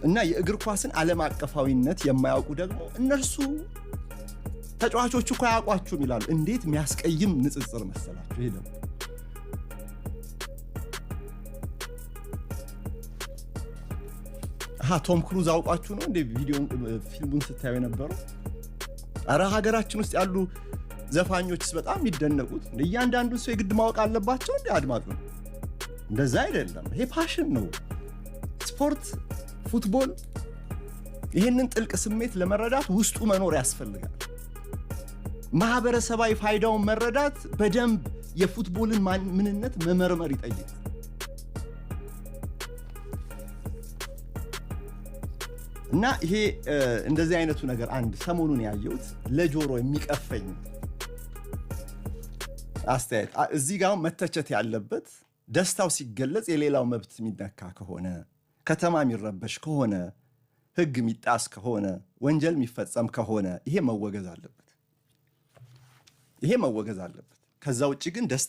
እና የእግር ኳስን ዓለም አቀፋዊነት የማያውቁ ደግሞ እነርሱ ተጫዋቾቹ እኮ ያውቋቸውም ይላሉ። እንዴት የሚያስቀይም ንጽጽር መሰላችሁ ይሄ ደግሞ። ቶም ክሩዝ አውቋችሁ ነው እንደ ፊልሙን ስታዩ የነበረው? አረ ሀገራችን ውስጥ ያሉ ዘፋኞችስ በጣም የሚደነቁት እያንዳንዱ ሰው የግድ ማወቅ አለባቸው እንደ አድማጭ ነው። እንደዛ አይደለም። ይሄ ፓሽን ነው። ስፖርት፣ ፉትቦል፣ ይህንን ጥልቅ ስሜት ለመረዳት ውስጡ መኖር ያስፈልጋል። ማህበረሰባዊ ፋይዳውን መረዳት በደንብ የፉትቦልን ምንነት መመርመር ይጠይቃል። እና ይሄ እንደዚህ አይነቱ ነገር አንድ ሰሞኑን ያየሁት ለጆሮ የሚቀፈኝ አስተያየት እዚህ ጋር መተቸት ያለበት ደስታው ሲገለጽ የሌላው መብት የሚነካ ከሆነ፣ ከተማ የሚረበሽ ከሆነ፣ ህግ የሚጣስ ከሆነ፣ ወንጀል የሚፈጸም ከሆነ ይሄ መወገዝ አለበት። ከዛ ውጪ ግን